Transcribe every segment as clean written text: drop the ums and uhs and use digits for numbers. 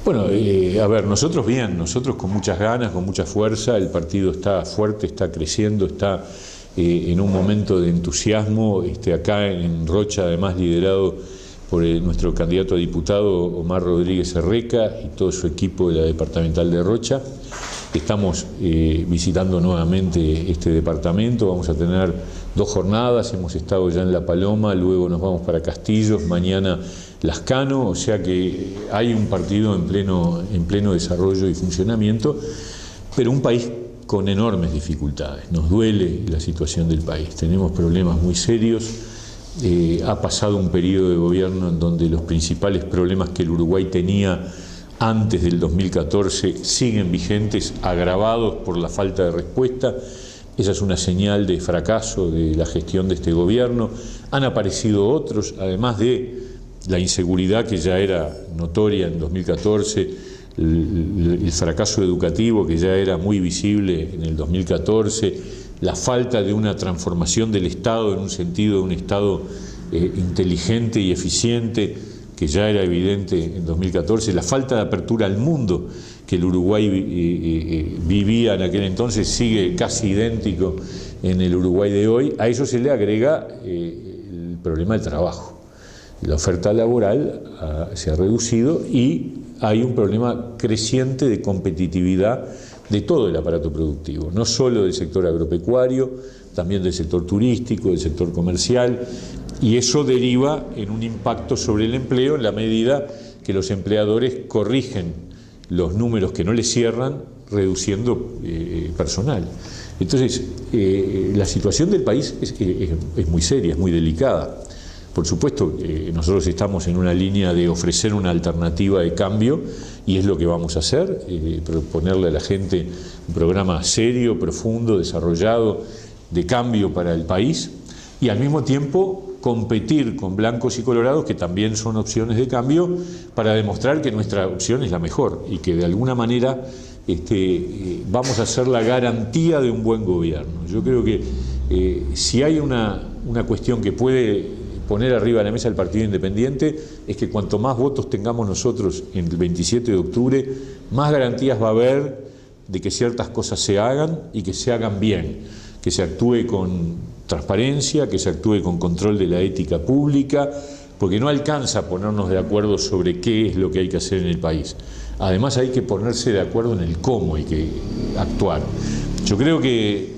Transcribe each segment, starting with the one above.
Bueno, a ver, nosotros bien, nosotros con muchas ganas, con mucha fuerza, el partido está fuerte, está creciendo, está en un momento de entusiasmo, acá en Rocha, además liderado por nuestro candidato a diputado Omar Rodríguez Erreca y todo su equipo de la departamental de Rocha. Estamos visitando nuevamente este departamento, vamos a tener 2 jornadas, hemos estado ya en La Paloma, luego nos vamos para Castillos, mañana Lascano, o sea que hay un partido en pleno desarrollo y funcionamiento, pero un país con enormes dificultades. Nos duele la situación del país, tenemos problemas muy serios. Ha pasado un periodo de gobierno en donde los principales problemas que el Uruguay tenía antes del 2014 siguen vigentes, agravados por la falta de respuesta. Esa es una señal de fracaso de la gestión de este gobierno. Han aparecido otros, además de la inseguridad que ya era notoria en 2014, el fracaso educativo que ya era muy visible en el 2014, la falta de una transformación del Estado en un sentido de un Estado inteligente y eficiente, que ya era evidente en 2014, la falta de apertura al mundo que el Uruguay vivía en aquel entonces sigue casi idéntico en el Uruguay de hoy. A eso se le agrega el problema del trabajo. La oferta laboral se ha reducido y hay un problema creciente de competitividad de todo el aparato productivo, no solo del sector agropecuario, también del sector turístico, del sector comercial, y eso deriva en un impacto sobre el empleo en la medida que los empleadores corrigen los números que no les cierran, reduciendo personal. Entonces, la situación del país es muy seria, es muy delicada. Por supuesto, nosotros estamos en una línea de ofrecer una alternativa de cambio y es lo que vamos a hacer, proponerle a la gente un programa serio, profundo, desarrollado, de cambio para el país y al mismo tiempo competir con blancos y colorados que también son opciones de cambio para demostrar que nuestra opción es la mejor y que de alguna manera vamos a ser la garantía de un buen gobierno. Yo creo que si hay una cuestión que puede poner arriba de la mesa el Partido Independiente es que cuanto más votos tengamos nosotros en el 27 de octubre, más garantías va a haber de que ciertas cosas se hagan y que se hagan bien, que se actúe con transparencia, que se actúe con control de la ética pública, porque no alcanza ponernos de acuerdo sobre qué es lo que hay que hacer en el país. Además hay que ponerse de acuerdo en el cómo hay que actuar. Yo creo que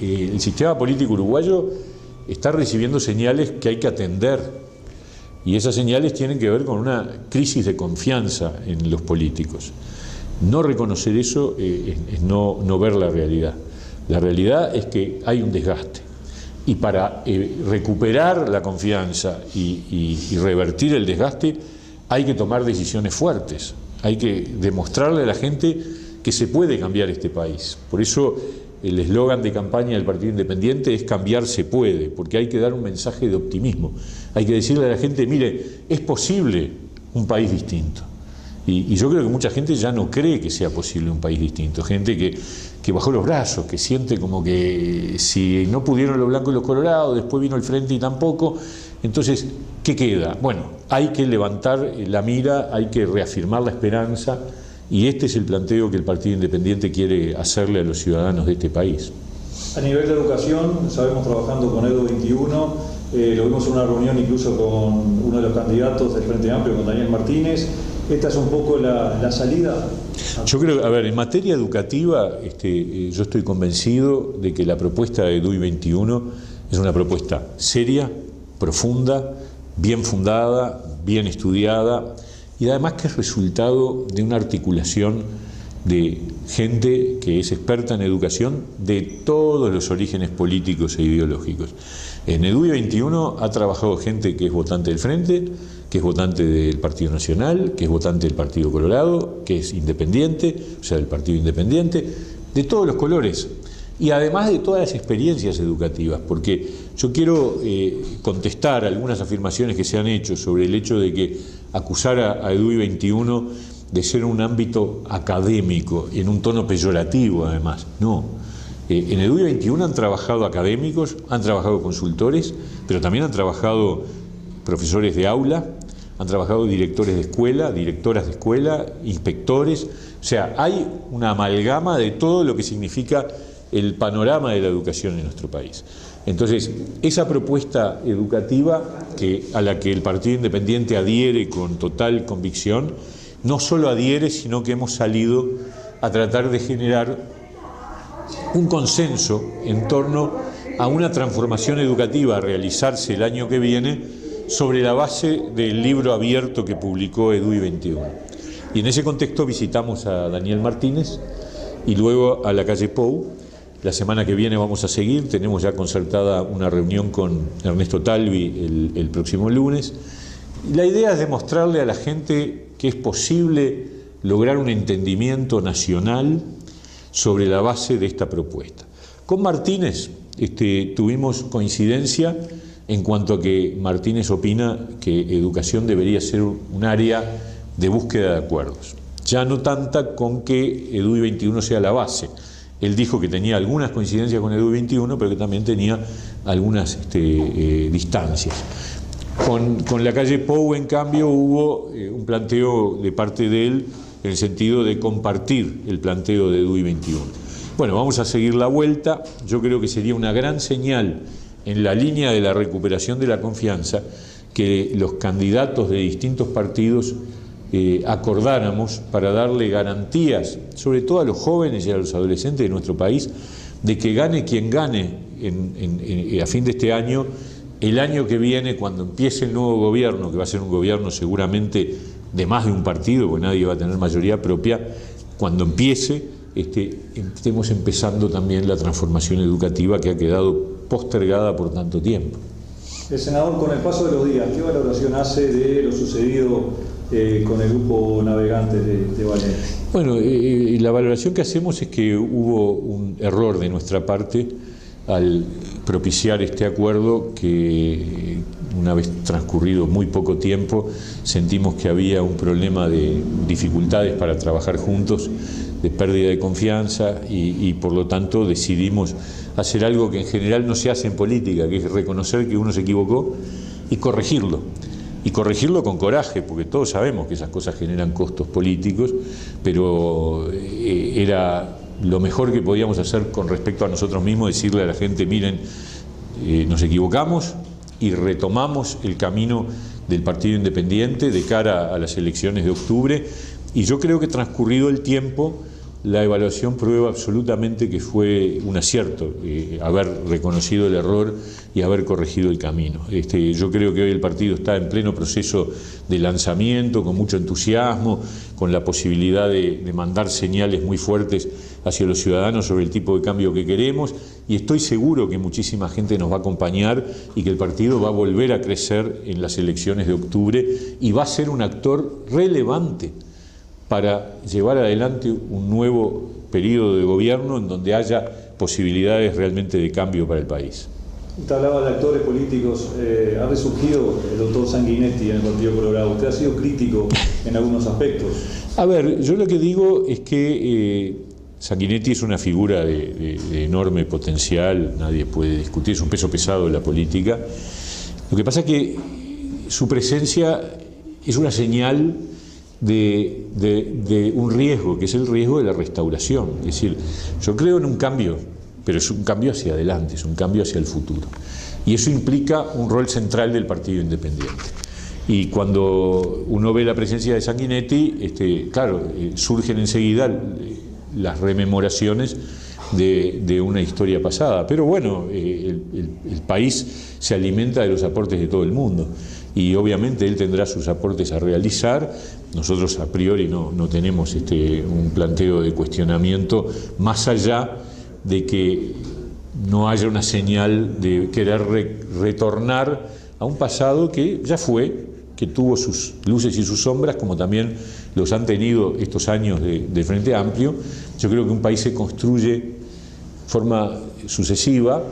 el sistema político uruguayo está recibiendo señales que hay que atender y esas señales tienen que ver con una crisis de confianza en los políticos. No reconocer eso es no ver la realidad. La realidad es que hay un desgaste y para recuperar la confianza y revertir el desgaste hay que tomar decisiones fuertes, hay que demostrarle a la gente que se puede cambiar este país. Por eso el eslogan de campaña del Partido Independiente es cambiar se puede, porque hay que dar un mensaje de optimismo. Hay que decirle a la gente, mire, es posible un país distinto. Y yo creo que mucha gente ya no cree que sea posible un país distinto. Gente que bajó los brazos, que siente como que si no pudieron los blancos y los colorados, después vino el frente y tampoco. Entonces, ¿qué queda? Bueno, hay que levantar la mira, hay que reafirmar la esperanza. Y este es el planteo que el Partido Independiente quiere hacerle a los ciudadanos de este país. A nivel de educación, sabemos trabajando con Edu 21, lo vimos en una reunión incluso con uno de los candidatos del Frente Amplio, con Daniel Martínez. ¿Esta es un poco la salida? Yo creo, a ver, en materia educativa, yo estoy convencido de que la propuesta de Edu 21 es una propuesta seria, profunda, bien fundada, bien estudiada, y además que es resultado de una articulación de gente que es experta en educación de todos los orígenes políticos e ideológicos. En EDUI 21 ha trabajado gente que es votante del Frente, que es votante del Partido Nacional, que es votante del Partido Colorado, que es independiente, o sea, del Partido Independiente, de todos los colores. Y además de todas las experiencias educativas, porque yo quiero contestar algunas afirmaciones que se han hecho sobre el hecho de que acusar a EDUI 21 de ser un ámbito académico, en un tono peyorativo además. No, en EDUI 21 han trabajado académicos, han trabajado consultores, pero también han trabajado profesores de aula, han trabajado directores de escuela, directoras de escuela, inspectores. O sea, hay una amalgama de todo lo que significa el panorama de la educación en nuestro país. Entonces, esa propuesta educativa a la que el Partido Independiente adhiere con total convicción, no solo adhiere, sino que hemos salido a tratar de generar un consenso en torno a una transformación educativa a realizarse el año que viene sobre la base del libro abierto que publicó EDUI 21. Y en ese contexto visitamos a Daniel Martínez y luego a la calle Pou. La semana que viene vamos a seguir, tenemos ya concertada una reunión con Ernesto Talvi el próximo lunes. La idea es demostrarle a la gente que es posible lograr un entendimiento nacional sobre la base de esta propuesta. Con Martínez tuvimos coincidencia en cuanto a que Martínez opina que educación debería ser un área de búsqueda de acuerdos. Ya no tanta con que EDUI 21 sea la base. Él dijo que tenía algunas coincidencias con EDUI 21, pero que también tenía algunas distancias. Con la calle Pou, en cambio, hubo un planteo de parte de él en el sentido de compartir el planteo de EDUI 21. Bueno, vamos a seguir la vuelta. Yo creo que sería una gran señal en la línea de la recuperación de la confianza que los candidatos de distintos partidos acordáramos para darle garantías, sobre todo a los jóvenes y a los adolescentes de nuestro país, de que gane quien gane a fin de este año, el año que viene, cuando empiece el nuevo gobierno, que va a ser un gobierno seguramente de más de un partido, porque nadie va a tener mayoría propia, cuando empiece, estemos empezando también la transformación educativa que ha quedado postergada por tanto tiempo. El senador, con el paso de los días, ¿qué valoración hace de lo sucedido con el grupo Navegantes de Valencia? Bueno, la valoración que hacemos es que hubo un error de nuestra parte al propiciar este acuerdo, que una vez transcurrido muy poco tiempo sentimos que había un problema de dificultades para trabajar juntos, de pérdida de confianza y por lo tanto decidimos hacer algo que en general no se hace en política, que es reconocer que uno se equivocó y corregirlo. Y corregirlo con coraje, porque todos sabemos que esas cosas generan costos políticos, pero era lo mejor que podíamos hacer con respecto a nosotros mismos, decirle a la gente, miren, nos equivocamos y retomamos el camino del Partido Independiente de cara a las elecciones de octubre, y yo creo que transcurrido el tiempo, la evaluación prueba absolutamente que fue un acierto haber reconocido el error y haber corregido el camino. Yo creo que hoy el partido está en pleno proceso de lanzamiento, con mucho entusiasmo, con la posibilidad de mandar señales muy fuertes hacia los ciudadanos sobre el tipo de cambio que queremos, y estoy seguro que muchísima gente nos va a acompañar y que el partido va a volver a crecer en las elecciones de octubre y va a ser un actor relevante para llevar adelante un nuevo periodo de gobierno en donde haya posibilidades realmente de cambio para el país. Usted hablaba de actores políticos, ha resurgido el doctor Sanguinetti en el Partido Colorado. Usted ha sido crítico en algunos aspectos. A ver, yo lo que digo es que Sanguinetti es una figura de enorme potencial, nadie puede discutir, es un peso pesado de la política. Lo que pasa es que su presencia es una señal de un riesgo, que es el riesgo de la restauración. Es decir, yo creo en un cambio, pero es un cambio hacia adelante, es un cambio hacia el futuro. Y eso implica un rol central del Partido Independiente. Y cuando uno ve la presencia de Sanguinetti, claro, surgen enseguida las rememoraciones de una historia pasada. Pero bueno, el país se alimenta de los aportes de todo el mundo. Y obviamente él tendrá sus aportes a realizar. Nosotros a priori no tenemos un planteo de cuestionamiento más allá de que no haya una señal de querer retornar a un pasado que ya fue, que tuvo sus luces y sus sombras, como también los han tenido estos años de Frente Amplio. Yo creo que un país se construye de forma sucesiva,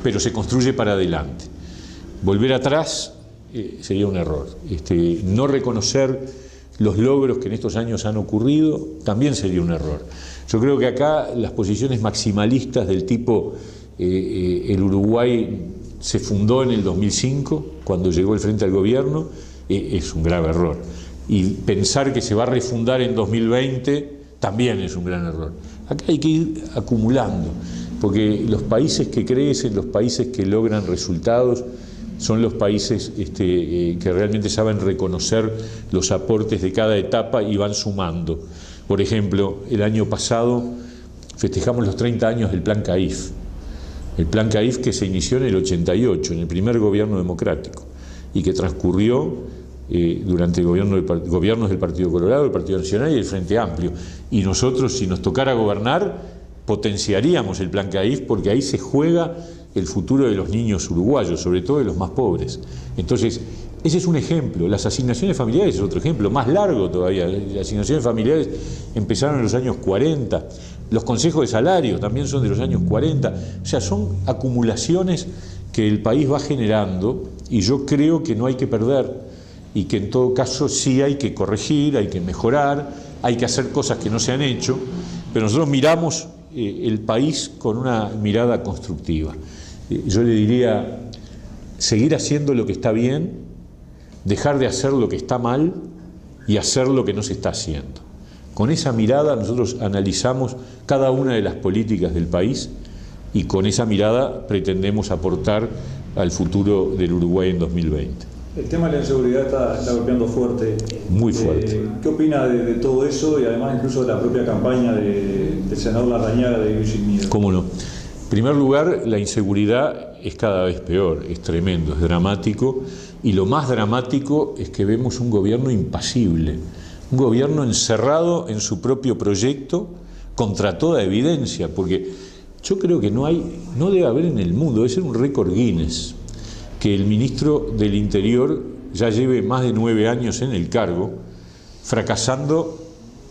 pero se construye para adelante. Volver atrás sería un error. No reconocer los logros que en estos años han ocurrido también sería un error. Yo creo que acá las posiciones maximalistas del tipo el Uruguay se fundó en el 2005, cuando llegó el Frente al gobierno, es un grave error. Y pensar que se va a refundar en 2020 también es un gran error. Acá hay que ir acumulando, porque los países que crecen, los países que logran resultados, son los países que realmente saben reconocer los aportes de cada etapa y van sumando. Por ejemplo, el año pasado festejamos los 30 años del Plan CAIF. El Plan CAIF que se inició en el 88, en el primer gobierno democrático, y que transcurrió durante gobiernos del Partido Colorado, el Partido Nacional y el Frente Amplio. Y nosotros, si nos tocara gobernar, potenciaríamos el Plan CAIF, porque ahí se juega el futuro de los niños uruguayos, sobre todo de los más pobres. Entonces, ese es un ejemplo. Las asignaciones familiares es otro ejemplo, más largo todavía. Las asignaciones familiares empezaron en los años 40. Los consejos de salario también son de los años 40. O sea, son acumulaciones que el país va generando, y yo creo que no hay que perder, y que en todo caso sí hay que corregir, hay que mejorar, hay que hacer cosas que no se han hecho, pero nosotros miramos el país con una mirada constructiva. Yo le diría, seguir haciendo lo que está bien, dejar de hacer lo que está mal y hacer lo que no se está haciendo. Con esa mirada nosotros analizamos cada una de las políticas del país, y con esa mirada pretendemos aportar al futuro del Uruguay en 2020. El tema de la inseguridad está golpeando fuerte. Muy fuerte. ¿Qué opina de todo eso, y además incluso de la propia campaña del senador Larrañaga de Vivir Sin Miedo? ¿Cómo no? En primer lugar, la inseguridad es cada vez peor, es tremendo, es dramático, y lo más dramático es que vemos un gobierno impasible, un gobierno encerrado en su propio proyecto contra toda evidencia, porque yo creo que no debe haber en el mundo, debe ser un récord Guinness, que el ministro del Interior ya lleve más de 9 años en el cargo, fracasando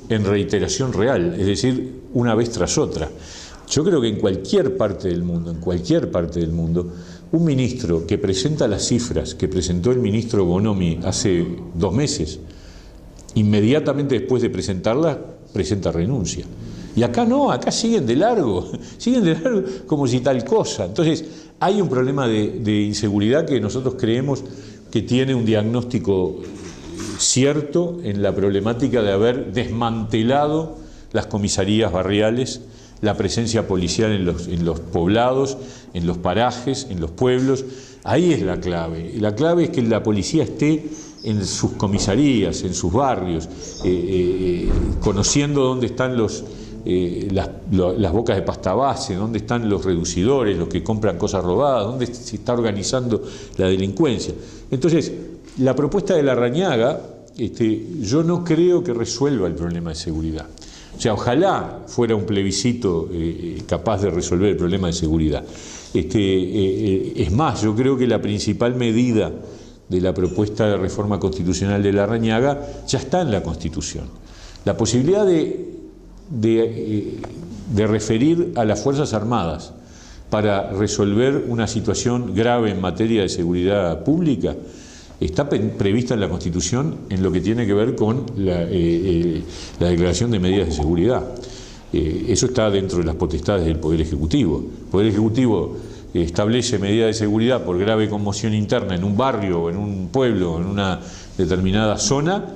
en reiteración real, es decir, una vez tras otra. Yo creo que en cualquier parte del mundo, un ministro que presenta las cifras que presentó el ministro Bonomi hace 2 meses, inmediatamente después de presentarlas, presenta renuncia. Y acá no, acá siguen de largo como si tal cosa. Entonces, hay un problema de inseguridad que nosotros creemos que tiene un diagnóstico cierto en la problemática de haber desmantelado las comisarías barriales, la presencia policial en los poblados, en los parajes, en los pueblos. Ahí es la clave. La clave es que la policía esté en sus comisarías, en sus barrios, conociendo dónde están las bocas de pasta base, dónde están los reducidores, los que compran cosas robadas, dónde se está organizando la delincuencia. Entonces, la propuesta de Larrañaga, yo no creo que resuelva el problema de seguridad. O sea, ojalá fuera un plebiscito capaz de resolver el problema de seguridad. Es más, yo creo que la principal medida de la propuesta de reforma constitucional de Larrañaga ya está en la Constitución. La posibilidad de referir a las Fuerzas Armadas para resolver una situación grave en materia de seguridad pública está prevista en la Constitución en lo que tiene que ver con la declaración de medidas de seguridad. Eso está dentro de las potestades del Poder Ejecutivo. El Poder Ejecutivo establece medidas de seguridad por grave conmoción interna en un barrio, o en un pueblo, o en una determinada zona,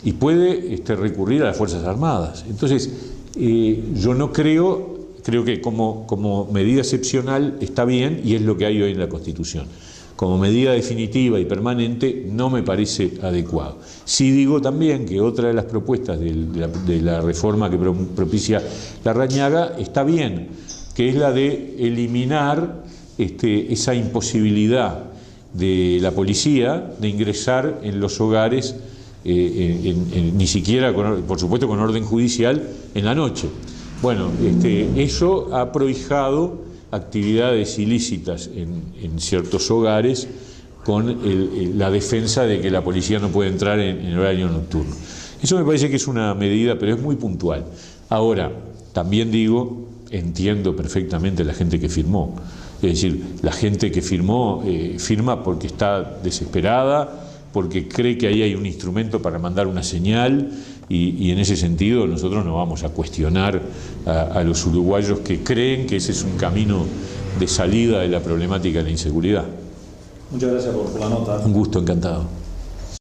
y puede recurrir a las Fuerzas Armadas. Entonces, yo no creo que como medida excepcional está bien, y es lo que hay hoy en la Constitución. Como medida definitiva y permanente no me parece adecuado. Sí digo también que otra de las propuestas de la reforma que propicia Larrañaga está bien, que es la de eliminar esa imposibilidad de la policía de ingresar en los hogares, ni siquiera, por supuesto con orden judicial, en la noche. Bueno, eso ha prohijado actividades ilícitas en ciertos hogares con la defensa de que la policía no puede entrar en horario nocturno. Eso me parece que es una medida, pero es muy puntual. Ahora, también digo, entiendo perfectamente la gente que firmó. Es decir, la gente que firmó, firma porque está desesperada, porque cree que ahí hay un instrumento para mandar una señal, y en ese sentido nosotros no vamos a cuestionar a los uruguayos que creen que ese es un camino de salida de la problemática de la inseguridad. Muchas gracias por la nota. Un gusto, encantado.